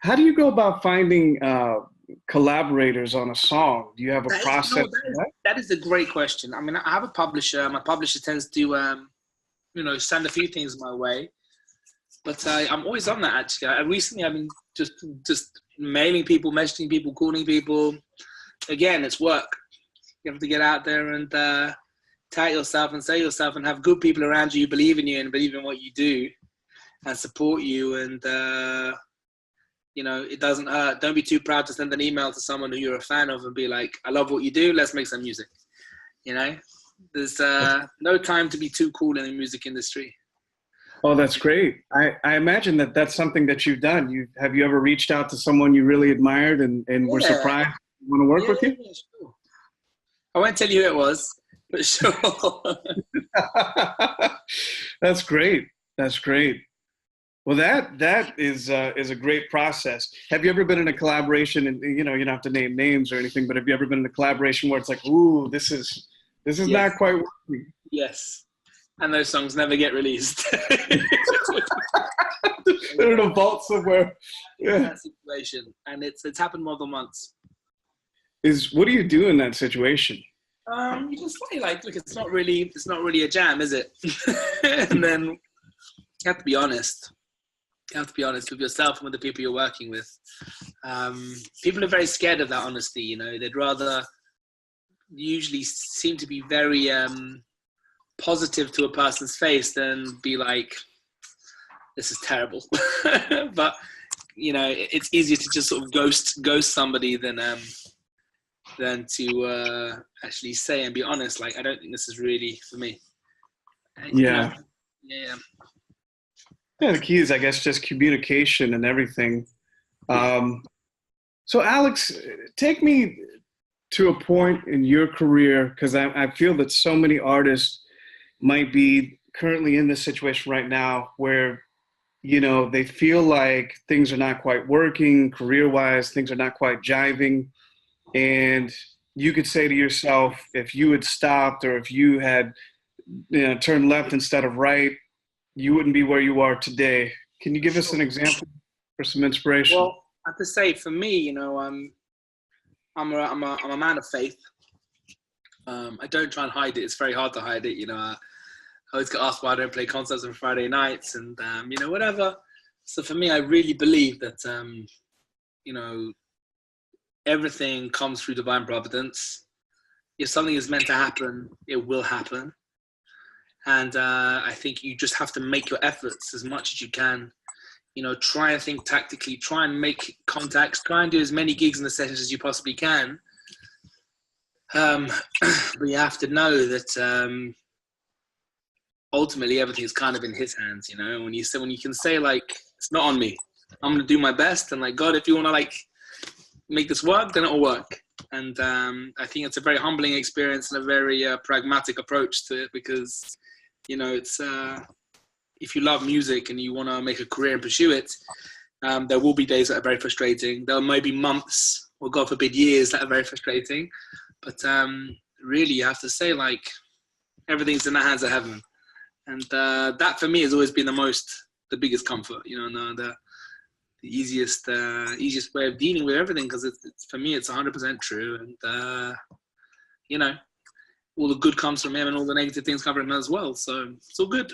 How do you go about finding collaborators on a song? Do you have a That is, process for that? that is a great question. I mean, I have a publisher. My publisher tends to, send a few things my way. But I'm always on that, actually. Recently, I've been just mailing people, messaging people, calling people. Again, it's work. You have to get out there and tout yourself and say yourself and have good people around you who believe in you and believe in what you do and support you. And, it doesn't hurt. Don't be too proud to send an email to someone who you're a fan of and be like, I love what you do. Let's make some music. There's no time to be too cool in the music industry. Oh, that's great. I imagine that that's something that you've done. Have you ever reached out to someone you really admired and were surprised to want to work with you? Yeah, sure. I won't tell you who it was, but sure. That's great. That's great. Well, that is a great process. Have you ever been in a collaboration, and you don't have to name names or anything, but have you ever been in a collaboration where it's like, ooh, this is yes. Not quite working? Yes. And those songs never get released. They're in a vault somewhere. Yeah. That situation, and it's happened more than once. What do you do in that situation? You just say like, look, it's not really a jam, is it? And then you have to be honest. You have to be honest with yourself and with the people you're working with. People are very scared of that honesty. They'd rather usually seem to be very positive to a person's face than be like, this is terrible. But it's easier to just sort of ghost somebody than to actually say and be honest, like, I don't think this is really for me. Yeah. Yeah. Yeah, the key is, I guess, just communication and everything. So Alex, take me to a point in your career, because I feel that so many artists might be currently in this situation right now where, they feel like things are not quite working career-wise, things are not quite jiving. And you could say to yourself, if you had stopped or if you had turned left instead of right, you wouldn't be where you are today. Can you give us an example for some inspiration? Well, I have to say, for me, I'm a man of faith. I don't try and hide it. It's very hard to hide it. I always get asked why I don't play concerts on Friday nights and, whatever. So for me, I really believe that, everything comes through divine providence. If something is meant to happen, it will happen. And I think you just have to make your efforts as much as you can. Try and think tactically, try and make contacts, try and do as many gigs in the sessions as you possibly can. But you have to know that ultimately everything is kind of in his hands, when you can say like, it's not on me, I'm going to do my best. And like, God, if you want to like make this work, then it'll work. And I think it's a very humbling experience and a very pragmatic approach to it, because it's if you love music and you want to make a career and pursue it, there will be days that are very frustrating. There may be months, or God forbid years, that are very frustrating. But really, you have to say like, everything's in the hands of heaven. And that for me has always been the biggest comfort, the easiest way of dealing with everything, because it's for me, it's 100% true. And all the good comes from him and all the negative things come from him as well. So it's all good.